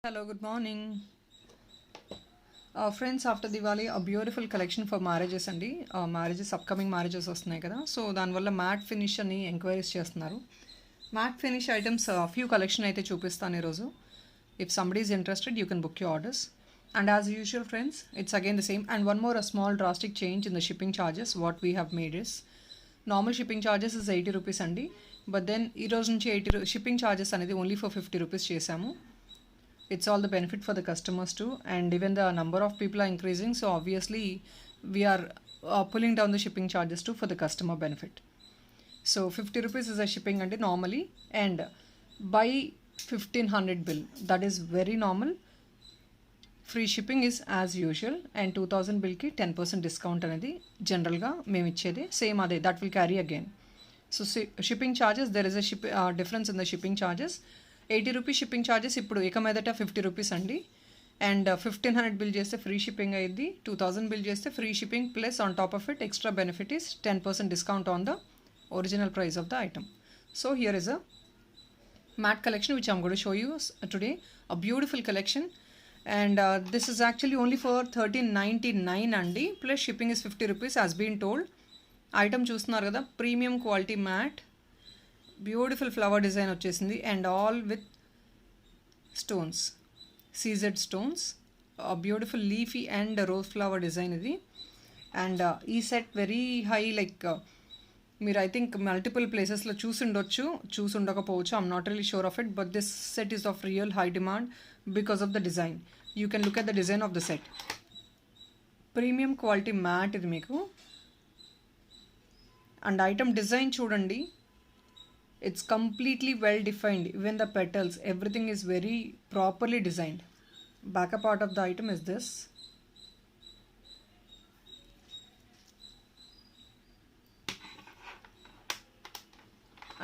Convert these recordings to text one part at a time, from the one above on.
Hello, good morning. Friends, after Diwali, a beautiful collection for marriages అండి marriages upcoming marriages వస్తున్నాయి కదా, so దానివల్ల matte finish అని enquiries చేస్తున్నారు. Matte finish items few collection అయితే చూపిస్తాను ఈరోజు. If somebody is interested you can book you orders. And as usual friends, it's again the same. And one more a small drastic change in the shipping charges. What we have made is normal shipping charges is 80 rupees అండి. But then ఈ రోజు నుంచి shipping charges అనేది only for 50 rupees చేశాము. It's all the benefit for the customers too, and even the number of people are increasing, so obviously we are pulling down the shipping charges too for the customer benefit. So 50 rupees is a shipping ante normally, and by 1500 bill, that is very normal. Free shipping is as usual, and 2000 bill ki 10% discount anedi general ga mem ichchede same ade, that will carry again. So shipping charges, there is a difference in the shipping charges. 80 rupees shipping charges ఇప్పుడు ఇక మీదట 50 rupees అండి. And 1500 bill చేస్తే free shipping అయ్యింది. 2000 bill చేస్తే free shipping plus on top of it extra benefit is 10% discount on the original price of the item. So here is a matte collection which I'm going to show you today. A beautiful collection, and this is actually only for 1399 అండి, plus shipping is 50 rupees as been told. Item చూస్తున్నారు కదా, premium quality matte, beautiful flower design వచ్చేసింది, and all with stones, CZ stones, beautiful leafy and rose flower design ఇది. And ఈ set very high, like మీరు I think multiple ప్లేసెస్లో చూసి ఉండకపోవచ్చు, I'm not really sure of it, but this set is of real high demand because of the design. You can look at the design of the set. Premium quality matte ఇది మీకు. And item design చూడండి, it's completely well defined. Even the petals, everything is very properly designed. Backup part of the item is this.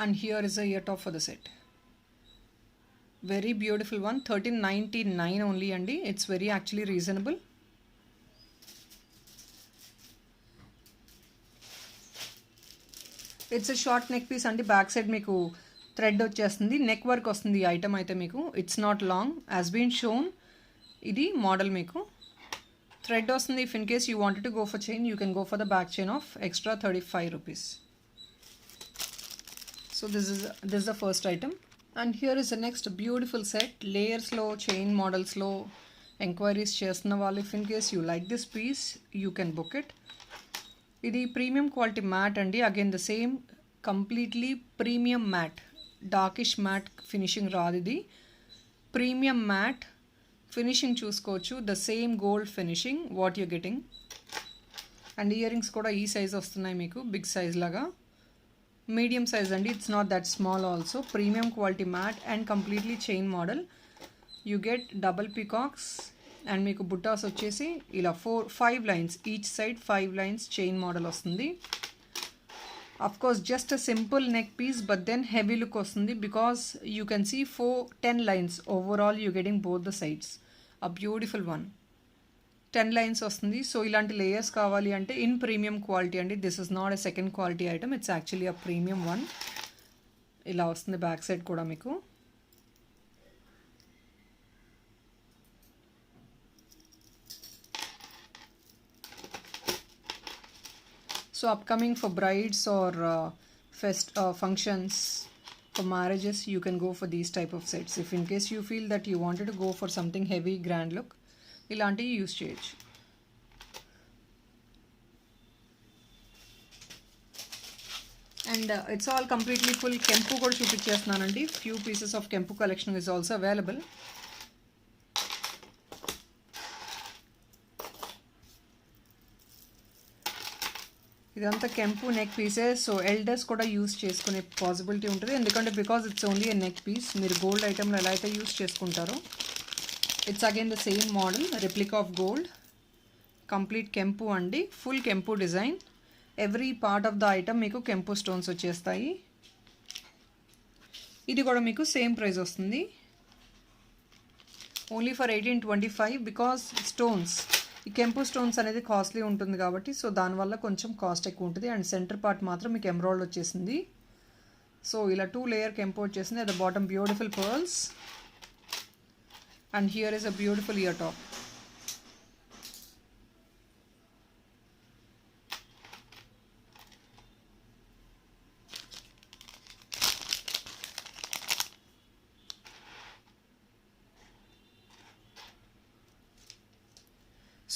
And here is a ear top for the set. Very beautiful one. 1399 only andi. It's very actually reasonable. It's a short neck piece అండి. Back side మీకు thread వచ్చేస్తుంది, neck work వస్తుంది. ఈ item అయితే మీకు it's not long as been shown. ఇది model మీకు thread వస్తుంది. If in case you wanted to go for chain, you can go for the back chain of extra 35 rupees. So this is the first item. And here is the next beautiful set. లేయర్స్లో chain మోడల్స్లో enquiries చేస్తున్న వాళ్ళు, if in case you like this piece, you can book it. ఇది premium quality matte అండి. Again the same, completely premium matte, darkish matte finishing రాదు. ఇది premium matte finishing చూసుకోవచ్చు, the same gold finishing what you getting. And ear rings కూడా ఈ size వస్తున్నాయి మీకు, big size లాగా. మీడియం సైజ్ అండి, it's not that small also. Premium quality matte and completely chain model. You get double peacocks, and మీకు బుట్టాస్ వచ్చేసి ఇలా 5 lines, each side 5 lines chain model వస్తుంది. Of course just a simple neck piece, but then heavy look వస్తుంది because you can see 10 lines overall you getting both the sides. A beautiful one, 10 lines వస్తుంది. So ఇలాంటి layers కావాలి అంటే in premium quality అండి. This is not a second quality item, it's actually a premium one. ఇలా వస్తుంది back side కూడా మీకు. So upcoming for brides or functions, for marriages, you can go for these type of sets. If in case you feel that you wanted to go for something heavy, grand look, ilanti use cheyochu. And it's all completely full kempu kuda chupichestunanandi. Few pieces of kempu collection is also available. ఇదంతా కెంపు neck pieces. So elders కూడా use చేసుకునే possibility ఉంటుంది, ఎందుకంటే because it's only a neck piece. మీరు gold ఐటెంలో ఎలా అయితే యూస్ చేసుకుంటారో, it's again the same model, replica of gold, complete కెంపు అండి, ఫుల్ కెంపు design. Every part of the item మీకు కెంపు స్టోన్స్ వచ్చేస్తాయి. ఇది కూడా మీకు సేమ్ ప్రైస్ వస్తుంది, ఓన్లీ ఫర్ 1825 బికాస్ స్టోన్స్, ఈ కెంపు స్టోన్స్ అనేది కాస్ట్లీ ఉంటుంది కాబట్టి, సో దానివల్ల కొంచెం కాస్ట్ ఎక్కువ ఉంటుంది. అండ్ సెంటర్ పార్ట్ మాత్రం మీకు ఎమరాల్డ్ వచ్చేసింది. సో ఇలా 2 లేయర్ కెంపు వచ్చేసింది. At the bottom beautiful pearls, And here is a beautiful ear top.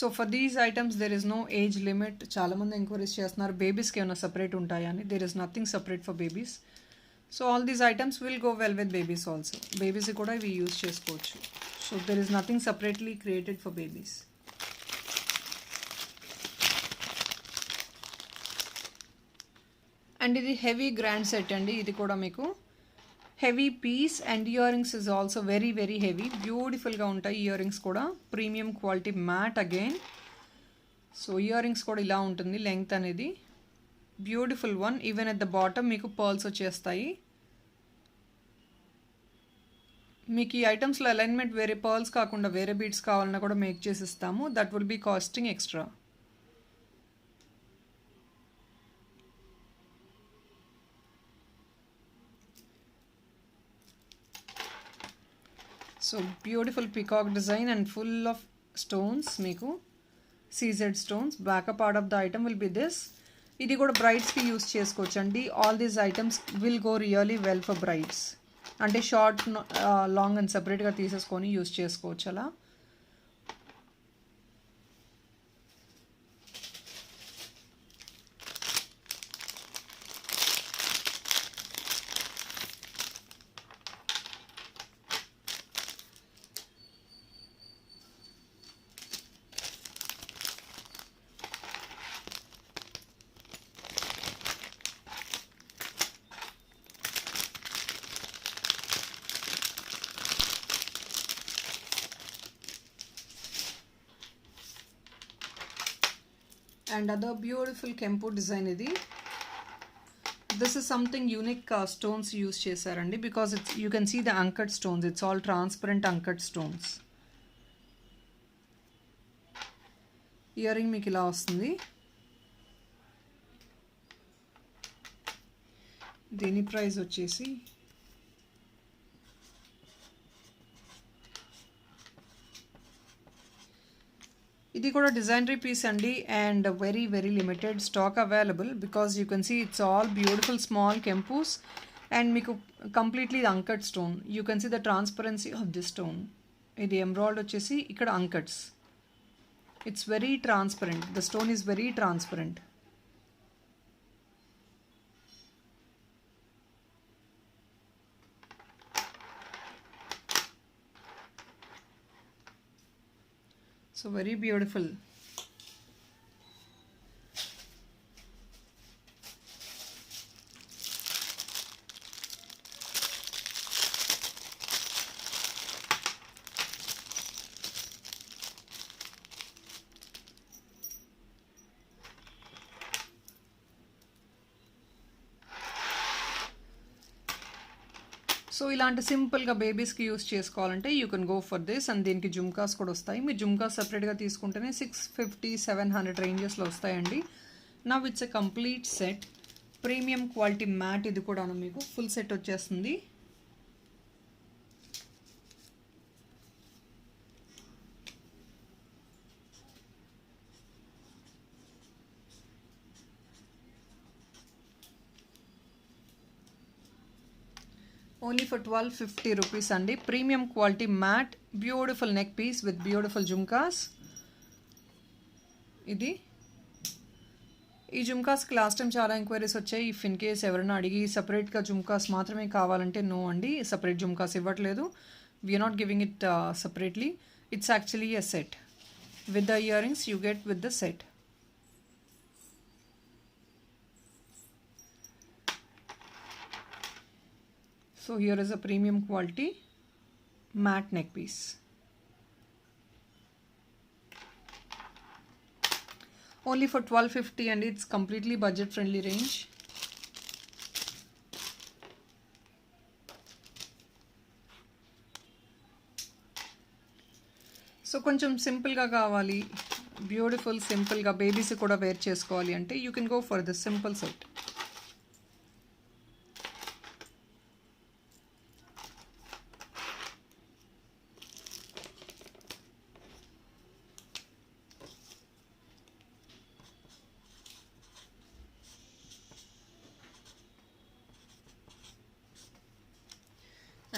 So for these items there is no age limit. చాలామంది ఎంక్వైరీస్ చేస్తున్నారు బేబీస్కి ఏమైనా సపరేట్ ఉంటాయా అని. There is nothing separate for babies. So all these items will go well with babies also. Babies కూడా ఇవి use చేసుకోవచ్చు. So there is nothing separately created for babies. And ఇది హెవీ గ్రాండ్ సెట్ అండి. ఇది కూడా మీకు heavy piece and ear rings is also very very heavy. బ్యూటిఫుల్గా ఉంటాయి ఇయర్ రింగ్స్ కూడా. Premium quality matte again. So ear rings కూడా ఇలా ఉంటుంది లెంగ్త్ అనేది. Beautiful one. Even at the bottom మీకు పర్ల్స్ వచ్చేస్తాయి. మీకు ఈ ఐటమ్స్లో అలైన్మెంట్ వేరే పర్ల్స్ కాకుండా వేరే బీడ్స్ కావాలన్నా కూడా మేక్ చేసి ఇస్తాము. That will be costing extra. So beautiful peacock design and full of stones. మీకు CZ stones. Backup part of the item will be this. ఇది కూడా బ్రైడ్స్కి యూస్ చేసుకోవచ్చు అండి. All these items will go really well for brides. అంటే short long అని సపరేట్గా తీసేసుకొని యూస్ చేసుకోవచ్చు అలా. And other beautiful Kempo design idi. This is something unique stones use chesarandi because it's, you can see the anchored stones. It's all transparent anchored stones. Earring meeku ila vastundi. Deni price vachesi ఇది కూడా designery piece అండి. And very very limited stock available because you can see it's all beautiful small కెంపూస్. And మీకు completely uncut stone. You can see the transparency of the stone. ఇది emerald వచ్చేసి ఇక్కడ uncuts. It's very transparent. The stone is very transparent. So very beautiful. So ఇలాంటి సింపుల్గా బేబీస్కి use చేసుకోవాలంటే you can go for this. And దీనికి జుమ్కాస్ కూడా వస్తాయి. మీరు జుమ్కాస్ సపరేట్గా తీసుకుంటేనే 650-700 రేంజెస్లో వస్తాయండి. Now it's a complete set. Premium quality matte. ఇది కూడా మీకు ఫుల్ సెట్ వచ్చేస్తుంది. ఓన్లీ ఫర్ 1250 రూపీస్ అండి. Premium quality matte. Beautiful neck piece with beautiful jhumkas. ఇది ఈ జుమ్కాస్కి లాస్ట్ టైం చాలా ఎంక్వైరీస్ వచ్చాయి. ఇఫ్ ఇన్ కేస్ ఎవరైనా అడిగి సపరేట్గా జుమ్కాస్ మాత్రమే కావాలంటే నో అండి, సపరేట్ జుమ్కాస్ ఇవ్వట్లేదు. We are not giving it separately. It's actually a set. With the earrings you get with the set. So here is a premium quality matte neck piece. Only for 1250 and it's completely budget friendly range. So కొంచెం సింపుల్గా కావాలి, beautiful సింపుల్గా babies కూడా wear చేసుకోవాలి అంటే you can go for this simple set.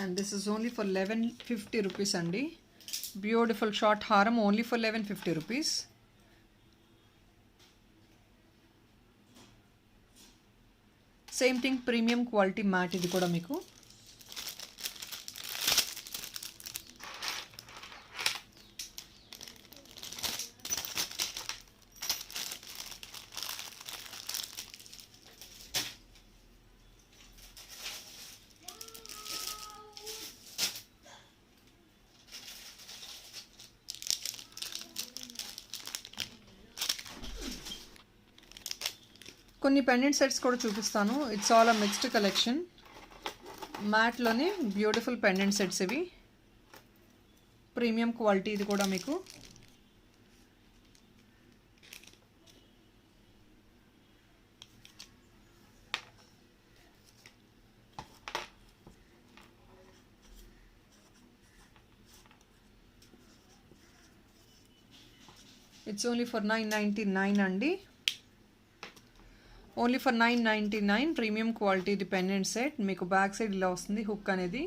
And this is only for 1150 rupees అండి. Beautiful short హారం only for 1150 rupees. Same thing premium quality matte ఇది కూడా మీకు. కొన్ని పెండెంట్ సెట్స్ కూడా చూపిస్తాను. It's all a mixed collection. మ్యాట్లోనే బ్యూటిఫుల్ పెండెంట్ సెట్స్ ఇవి. ప్రీమియం క్వాలిటీ ఇది కూడా మీకు. ఇట్స్ ఓన్లీ ఫర్ 999 అండి. Only for 999 premium quality dependent set. మీకు బ్యాక్ సైడ్ ఇలా వస్తుంది హుక్ అనేది.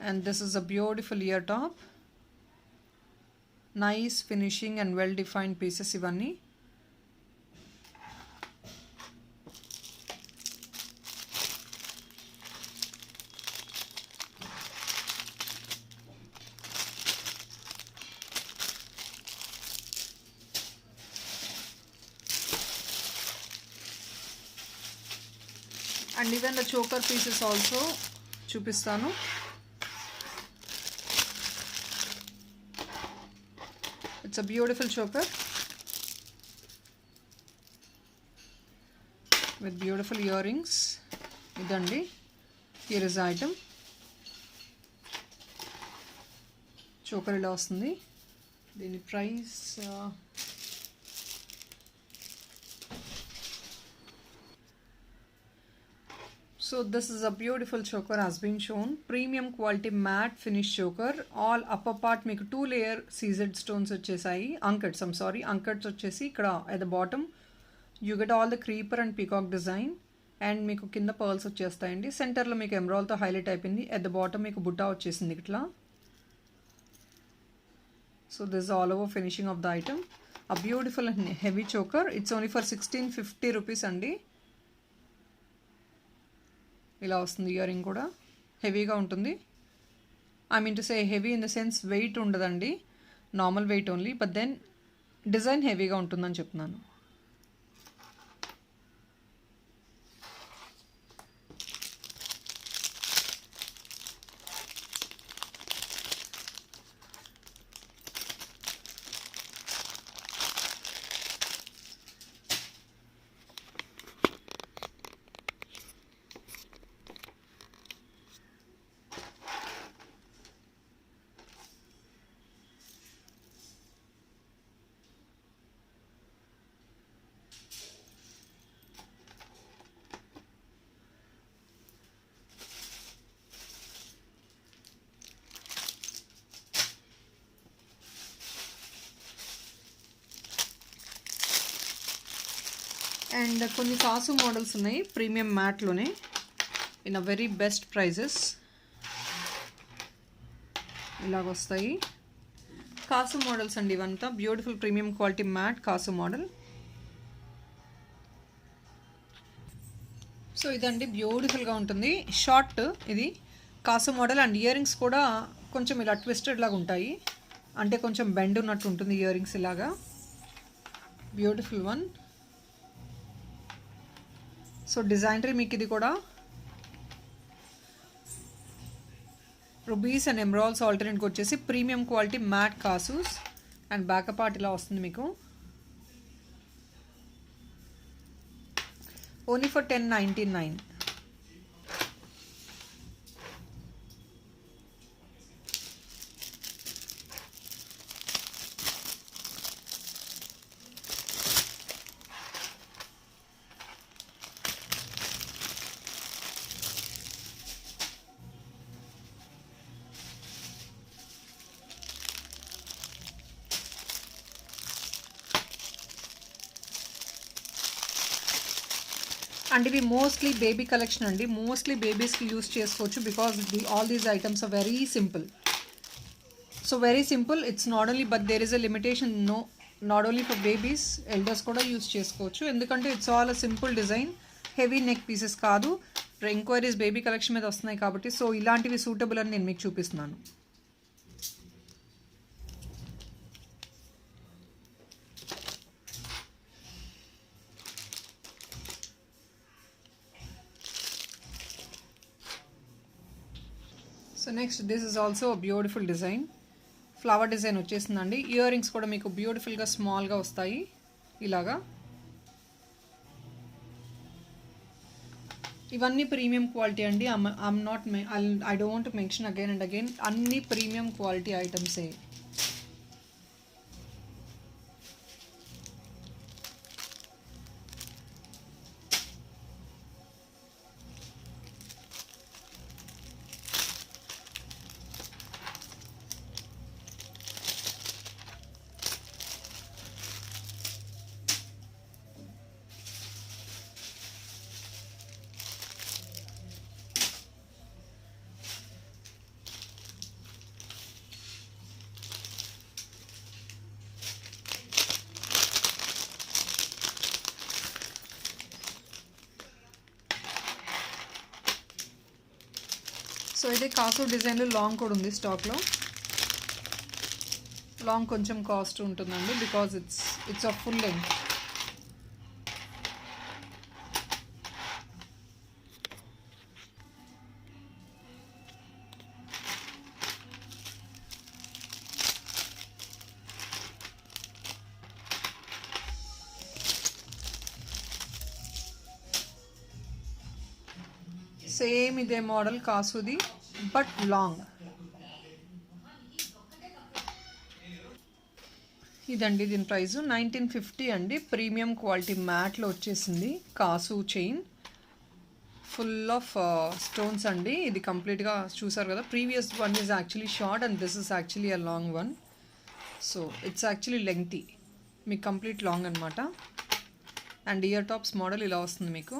And this is a beautiful ear top. Nice finishing and well defined pieces ఇవన్నీ. And even the choker pieces also చూపిస్తాను. It's a beautiful choker with beautiful ear rings. ఇదండి here is item. Choker ఇలా వస్తుంది. దీని price so this is a beautiful choker has been shown. Premium quality matte finish choker. All upper part మీకు 2 layer seasoned stones వచ్చేసాయి. Unkats, I'm sorry, unkats వచ్చేసి ఇక్కడ at the bottom you get all the creeper and peacock design. And మీకు కింద pearls వచ్చేస్తాయండి. సెంటర్లో మీకు ఎమరాల్తో highlight అయిపోయింది. at the bottom మీకు బుట్ట వచ్చేసింది ఇట్లా. so this is all over finishing of the item. A beautiful and heavy choker. It's only for 1650 rupees అండి. ఇలా వస్తుంది. ఇయర్ రింగ్ కూడా హెవీగా ఉంటుంది. I mean to say heavy in the sense weight ఉండదండి, normal weight only, but then design హెవీగా ఉంటుందని చెప్తున్నాను. అండ్ కొన్ని కాసు మోడల్స్ ఉన్నాయి ప్రీమియం మ్యాట్లోనే in a very best prices. ఇలాగొస్తాయి కాసు మోడల్స్ అండి ఇవంతా. బ్యూటిఫుల్ ప్రీమియం క్వాలిటీ మ్యాట్ కాసు మోడల్. సో ఇదండి బ్యూటిఫుల్గా ఉంటుంది. షార్ట్ ఇది కాసు మోడల్. అండ్ ఇయర్ రింగ్స్ కూడా కొంచెం ఇలా ట్విస్టెడ్ లాగా ఉంటాయి, అంటే కొంచెం బెండ్ ఉన్నట్టు ఉంటుంది ఇయర్ రింగ్స్ ఇలాగా. Beautiful one. సో డిజైనరీ మీకు ఇది కూడా రూబీస్ అండ్ ఎమరాల్డ్స్ ఆల్టర్నేట్గా వచ్చేసి ప్రీమియం క్వాలిటీ మ్యాట్ కాసూస్. అండ్ బ్యాకప్ పార్ట్ ఇలా వస్తుంది మీకు. Only for 1099. అండ్ ఇవి మోస్ట్లీ బేబీ కలెక్షన్ అండి, మోస్ట్లీ బేబీస్కి యూస్ చేసుకోవచ్చు because all these items are very simple. So very simple, it's not only but there is a limitation, no not only for babies, elders కూడా యూస్ చేసుకోవచ్చు ఎందుకంటే it's all a simple design, heavy neck pieces కాదు. Enquiries baby collection మీద వస్తున్నాయి కాబట్టి so ఇలాంటివి suitable అని నేను మీకు చూపిస్తున్నాను. So next this is also beautiful design, flower design వచ్చేసిందండి. ఇయర్ రింగ్స్ కూడా మీకు బ్యూటిఫుల్గా స్మాల్గా వస్తాయి ఇలాగా. ఇవన్నీ ప్రీమియం క్వాలిటీ అండి. I'm not I don't mention again and again, అన్ని ప్రీమియం క్వాలిటీ ఐటమ్సే. సో ఇదే కాసు డిజైన్లో లాంగ్ కూడా ఉంది స్టాక్లో. లాంగ్ కొంచెం కాస్ట్ ఉంటుందండి because it's a full length. Same ఇదే మోడల్ కాసుది బట్ లాంగ్. ఇదండి దీని ప్రైస్ 1950 అండి. ప్రీమియం క్వాలిటీ మ్యాట్లో వచ్చేసింది. కాసు చైన్ ఫుల్ ఆఫ్ స్టోన్స్ అండి. ఇది కంప్లీట్గా చూసారు కదా, previous one is actually short and this is actually a long one. So it's actually lengthy, మీకు కంప్లీట్ లాంగ్ అనమాట. అండ్ ఇయర్ టాప్స్ మోడల్ ఇలా వస్తుంది మీకు.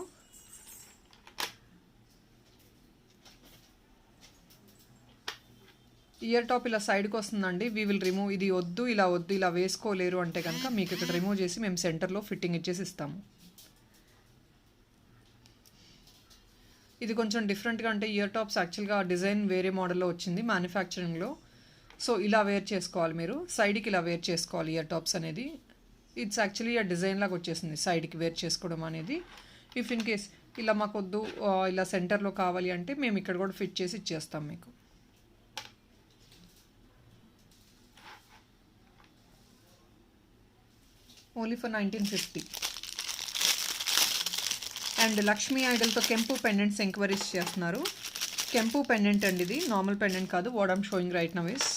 ఇయర్ టాప్ ఇలా సైడ్కి వస్తుందండి. వీ విల్ రిమూవ్, ఇది వద్దు ఇలా వేసుకోలేరు అంటే కనుక మీకు ఇక్కడ రిమూవ్ చేసి మేము సెంటర్లో ఫిట్టింగ్ ఇచ్చేసి ఇస్తాము. ఇది కొంచెం డిఫరెంట్గా, అంటే ఇయర్ టాప్స్ యాక్చువల్గా డిజైన్ వేరే మోడల్లో వచ్చింది మ్యానుఫ్యాక్చరింగ్లో. సో ఇలా వేర్ చేసుకోవాలి మీరు, సైడ్కి ఇలా వేర్ చేసుకోవాలి ఇయర్ టాప్స్ అనేది. ఇట్స్ యాక్చువల్లీ ఆ డిజైన్ లాగా వచ్చేసింది సైడ్కి వేర్ చేసుకోవడం అనేది. ఇఫ్ ఇన్ కేస్ ఇలా మాకు వద్దు ఇలా సెంటర్లో కావాలి అంటే మేము ఇక్కడ కూడా ఫిట్ చేసి ఇచ్చేస్తాం మీకు. Only for 1950. అండ్ లక్ష్మీ ఐడల్తో కెంపు పెండెంట్స్ ఎంక్వైరీస్ చేస్తున్నారు. కెంపు పెండెంట్ అండి, ఇది నార్మల్ పెండెంట్ కాదు. What I'm showing right now is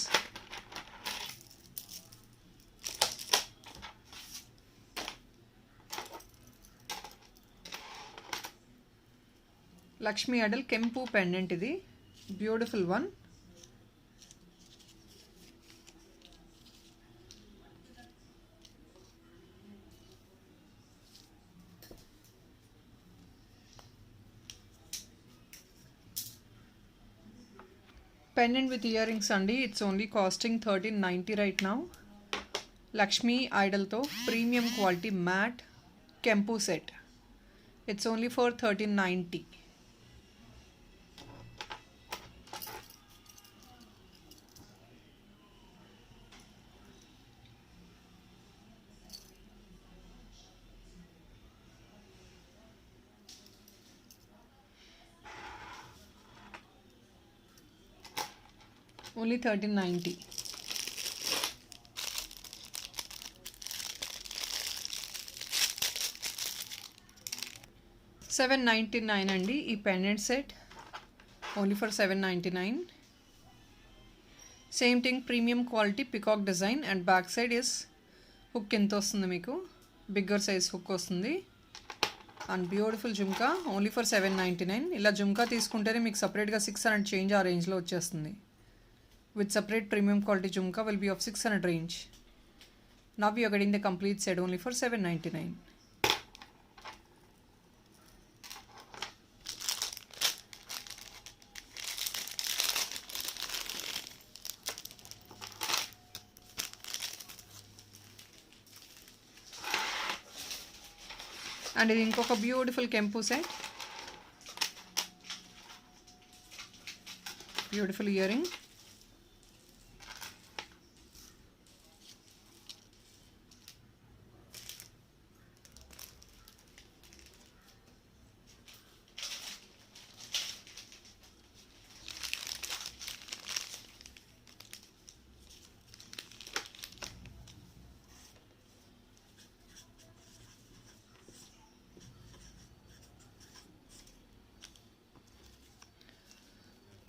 Lakshmi idol కెంపు పెండెంట్. ఇది beautiful one. Pendant with earrings అండి. It's only costing 1390 right now. Lakshmi ఐడల్తో ప్రీమియం క్వాలిటీ మ్యాట్ కెంపు set. It's only for 1390. Only 1390. $799 అండి ఈ pendant set. Only for $799. Same thing, premium quality peacock design and back side is hook ఎంత వస్తుంది మీకు, bigger size hook వస్తుంది. And beautiful jhumka only for $799. ఇలా జుమ్కా తీసుకుంటేనే మీకు సపరేట్గా 600 చేంజ్ ఆ రేంజ్లో వచ్చేస్తుంది. With separate premium quality jhumka will be of 600 range. Now we are getting the complete set only for $799. And ఇది ఇంకొక బ్యూటిఫుల్ కెంపు set, beautiful ear ring.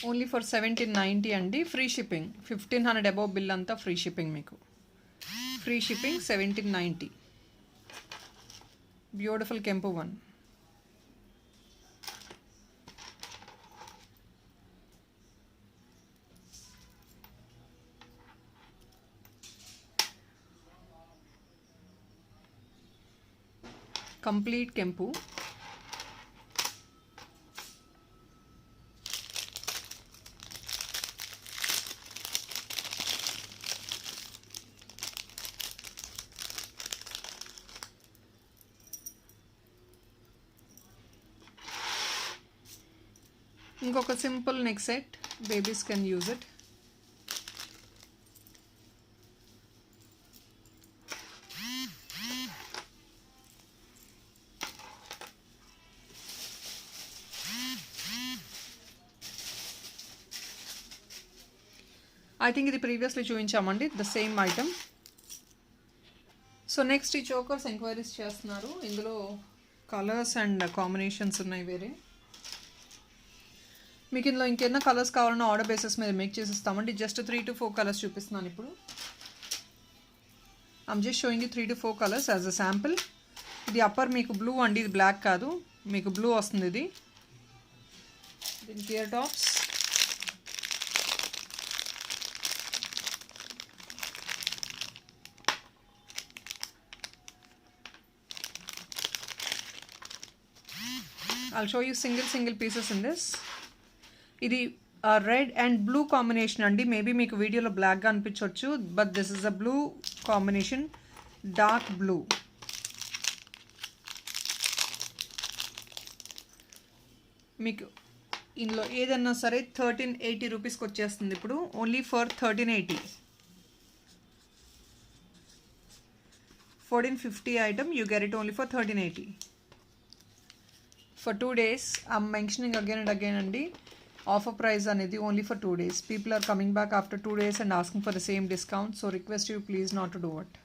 Only for 1790 అండి, ఫ్రీ షిప్పింగ్. 1500 అబౌవ్ బిల్ అంతా free shipping మీకు. Free shipping 1790. Beautiful కెంపు one. Complete కెంపు. ఇంకొక simple neck set, babies can use it. I think ఇది ప్రీవియస్లీ చూపించామండి, the same item. So next ఈ chokers enquiries చేస్తున్నారు. ఇందులో కలర్స్ అండ్ కాంబినేషన్స్ ఉన్నాయి వేరే. మీకు ఇందులో ఇంకేమైనా కలర్స్ కావాలన్నా ఆర్డర్ బేసిస్ మీద మేక్ చేసిస్తామండి. జస్ట్ 3 to 4 కలర్స్ చూపిస్తున్నాను ఇప్పుడు. I'm just showing 3 to 4 colours as a sample. ఇది అప్పర్ మీకు బ్లూ అండి, ఇది బ్లాక్ కాదు, మీకు బ్లూ వస్తుంది ఇది. దీనికి ear tops. I'll show you single pieces in this. ఇది రెడ్ అండ్ బ్లూ కాంబినేషన్ అండి. మేబీ మీకు వీడియోలో బ్లాక్గా అనిపించవచ్చు, but this is a blue combination, dark blue. మీకు ఇందులో ఏదన్నా సరే 1380 రూపీస్కి వచ్చేస్తుంది ఇప్పుడు, only for 1380. 1450 item, you get it only for 1380 for 2 days. I'm mentioning again and again అండి, ఆఫర్ ప్రైస్ అనేది only for 2 days. People are coming back after 2 days and asking for the same discount. So request you please not to do it.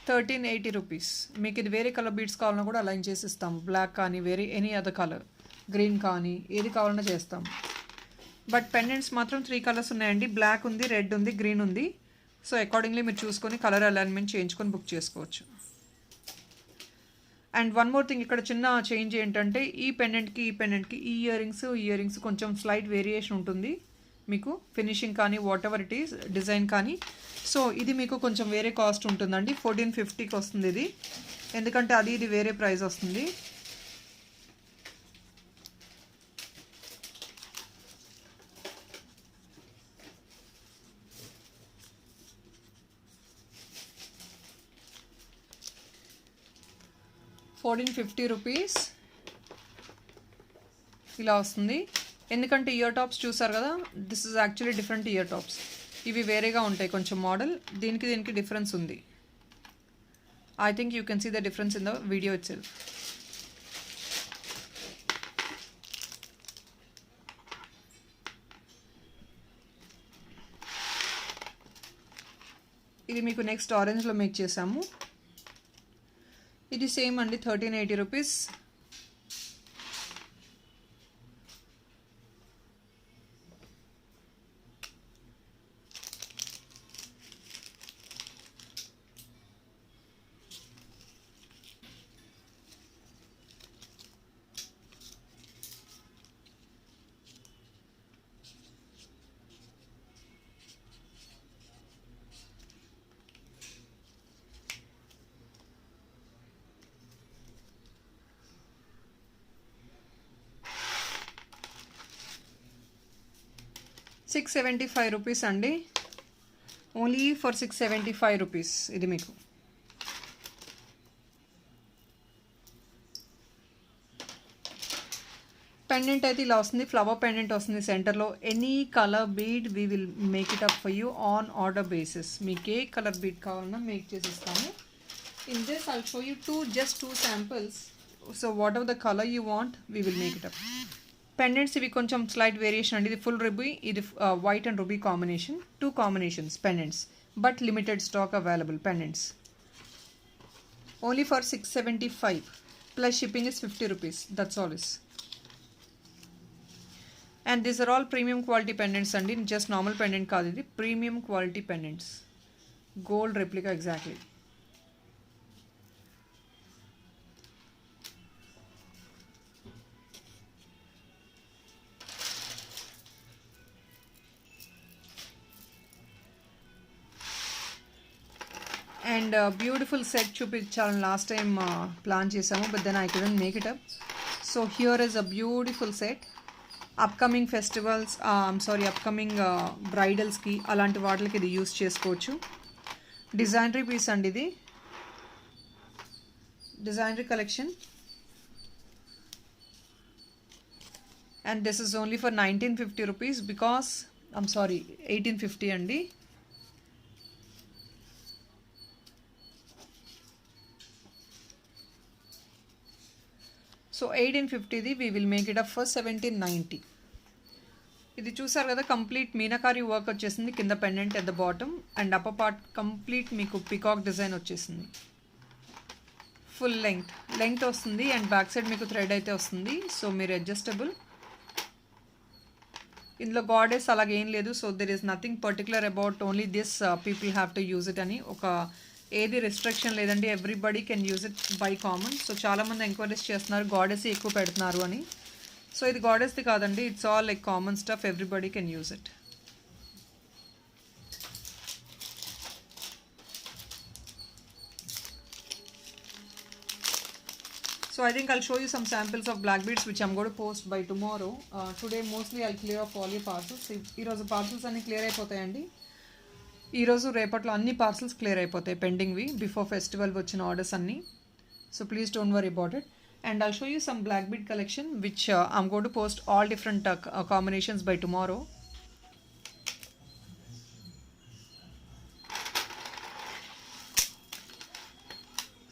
1380 rupees. మీకు ఇది వేరే colour beads కావాలన్నా కూడా align చేసి ఇస్తాం. Black కానీ వేరే ఎనీ అదర్ కలర్, గ్రీన్ కానీ ఏది కావాలన్నా చేస్తాం. బట్ పెండెంట్స్ మాత్రం 3 కలర్స్ ఉన్నాయండి. బ్లాక్ ఉంది, రెడ్ ఉంది, గ్రీన్ ఉంది. సో అకార్డింగ్లీ మీరు చూసుకొని కలర్ అలైన్మెంట్ చేయించుకొని బుక్ చేసుకోవచ్చు. అండ్ వన్ మోర్ థింగ్, ఇక్కడ చిన్న చేంజ్ ఏంటంటే ఈ పెండెంట్కి ఈ ఇయర్ రింగ్స్ కొంచెం స్లైట్ వేరియేషన్ ఉంటుంది మీకు, ఫినిషింగ్ కానీ what ever it is, design కానీ. సో ఇది మీకు కొంచెం వేరే కాస్ట్ ఉంటుందండి. 1450కి వస్తుంది ఇది, ఎందుకంటే అది ఇది వేరే ప్రైస్ వస్తుంది. ₹1450 ఇలా వస్తుంది. ఎందుకంటే ఇయర్ టాప్స్ చూసారు కదా, this is actually different ear tops. ఇవి వేరేగా ఉంటాయి కొంచెం మోడల్, దీనికి డిఫరెన్స్ ఉంది. I think you can see the difference in the video itself. ఇది మీకు నెక్స్ట్ ఆరెంజ్లో మేక్ చేసాము. ఇది సేమ్ అండి, 1380 రూపీస్. ₹675 అండి, ఓన్లీ ఫర్ ₹675 ఇది మీకు. పెండెంట్ అయితే ఇలా వస్తుంది, ఫ్లవర్ పెండెంట్ వస్తుంది సెంటర్లో. Any colour bead we will make it up for you on order basis. మీకు ఏ కలర్ బీడ్ కావాలన్నా మేక్ చేసిస్తాము. In this I'll show you just two samples. So whatever the colour you want we will make it up. Pendants ఇవి కొంచెం slight variation అండి. ఇది full ruby, ఇది white and ruby combination. 2 combinations pendants, but limited stock available pendants. Only for 675 plus shipping is 50 rupees. That's all is. And these are all premium quality pendants అండి. Just normal pendant కాదు, ఇది premium quality pendants. Gold replica exactly. And beautiful set చూపించాలని last time plan చేసాము, but then I couldn't make it up. So here is a beautiful set. Upcoming festivals, upcoming బ్రైడల్స్కి అలాంటి వాటికి ఇది use చేసుకోవచ్చు. Designery piece అండి ఇది, designery collection. And this is only for 1950 rupees because 1850 అండి. So 1850ది we will make it up for 1790. ఇది చూసారు కదా, కంప్లీట్ మీనాకారి వర్క్ వచ్చేసింది కింద pendant at the bottom, and upper part complete మీకు పికాక్ డిజైన్ వచ్చేసింది. ఫుల్ లెంగ్త్ వస్తుంది, అండ్ బ్యాక్ సైడ్ మీకు థ్రెడ్ అయితే వస్తుంది. సో మీరు అడ్జస్టబుల్. ఇందులో గాడెస్ అలాగేం లేదు. So there is nothing particular about only this people have to use it అని ఒక ఏది రెస్ట్రిక్షన్ లేదండి. Everybody can use it by common. So చాలామంది ఎంక్వైరీస్ చేస్తున్నారు గాడెస్ ఎక్కువ పెడుతున్నారు అని. సో ఇది గాడెస్ది కాదండి, it's all like common stuff, everybody can use it. So I think I'll show you some samples of black beads which I'm going to post by tomorrow. Today mostly I'll clear off all your parcels. ఈ రోజు parcels అన్ని clear అయిపోతాయండి. ఈరోజు రేపట్లో అన్ని parcels clear అయిపోతాయి పెండింగ్వి before festival వచ్చిన orders అన్నీ. So please don't worry about it. And I'll show you some black bead collection which I'm going to post all different combinations by tomorrow.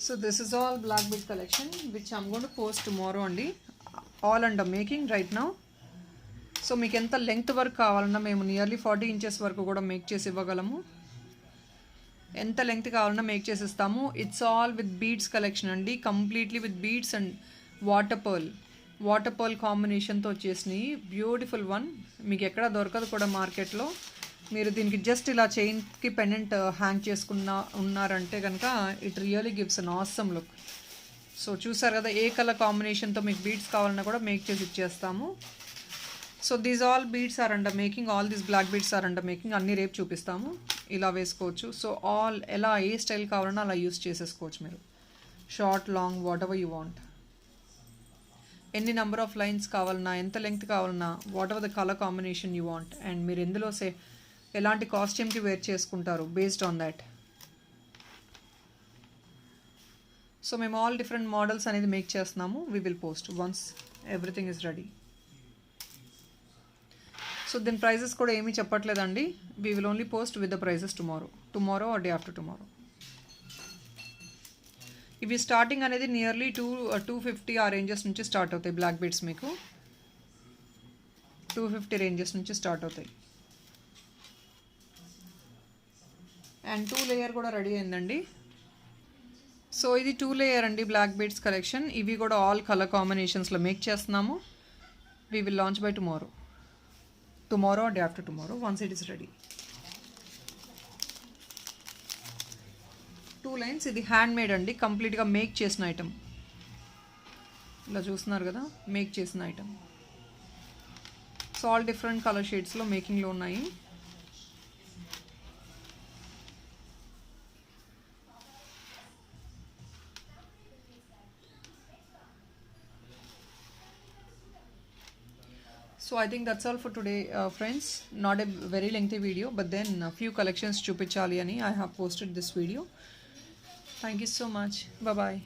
So this is all black bead collection which I'm going to post tomorrow అండి. All under making right now. So మీకు ఎంత length work కావాలన్నా మేము nearly 40 inches వరకు కూడా make చేసి ఇవ్వగలము. ఎంత లెంగ్త్ కావాలన్నా మేక్ చేసి ఇస్తాము. It's all with beads collection అండి, completely with beads and water pearl కాంబినేషన్తో వచ్చేసినాయి. బ్యూటిఫుల్ వన్, మీకు ఎక్కడ దొరకదు కూడా మార్కెట్లో. మీరు దీనికి జస్ట్ ఇలా చైన్కి పెండెంట్ హ్యాంగ్ ఉన్నారంటే కనుక it really gives an awesome look. So చూసారు కదా, ఏ కలర్ కాంబినేషన్తో మీకు బీడ్స్ కావాలన్నా కూడా మేక్ చేసి ఇచ్చేస్తాము. So these all beads are under making, all these black beads are under making. అన్నీ రేపు చూపిస్తాము, ఇలా వేసుకోవచ్చు. సో ఆల్ ఎలా ఏ స్టైల్ కావాలన్నా అలా యూస్ చేసేసుకోవచ్చు మీరు. Short, long, whatever you want. ఎన్ని నెంబర్ ఆఫ్ లైన్స్ కావాలన్నా, ఎంత లెంగ్త్ కావాలన్నా, whatever the colour combination you want. And మీరు ఎందులో ఎలాంటి కాస్ట్యూమ్కి వేర్ చేసుకుంటారు బేస్డ్ ఆన్ దాట్. సో మేము ఆల్ డిఫరెంట్ మోడల్స్ అనేది మేక్ చేస్తున్నాము. We will post once everything is ready. So దీని ప్రైజెస్ కూడా ఏమీ చెప్పట్లేదండి. We will only post with the prices tomorrow or day after tomorrow. ఇవి స్టార్టింగ్ అనేది నియర్లీ 250 ఆ రేంజెస్ నుంచి స్టార్ట్ అవుతాయి బ్లాక్ బీడ్స్. మీకు 250 రేంజెస్ నుంచి స్టార్ట్ అవుతాయి. అండ్ 2 లేయర్ కూడా రెడీ అయిందండి. సో ఇది 2 లేయర్ అండి బ్లాక్ బీడ్స్ కలెక్షన్. ఇవి కూడా ఆల్ కలర్ కాంబినేషన్స్లో మేక్ చేస్తున్నాము. We will launch by tomorrow or day after tomorrow once it is ready. 2 lines. ఇది హ్యాండ్ మేడ్ అండి, కంప్లీట్గా మేక్ చేసిన ఐటమ్. ఇలా చూస్తున్నారు కదా, మేక్ చేసిన item. So all different colour షేడ్స్లో మేకింగ్లో ఉన్నాయి. So I think that's all for today, friends. Not a very lengthy video, but then a few collections chupichali ani I have posted this video. Thank you so much. Bye bye.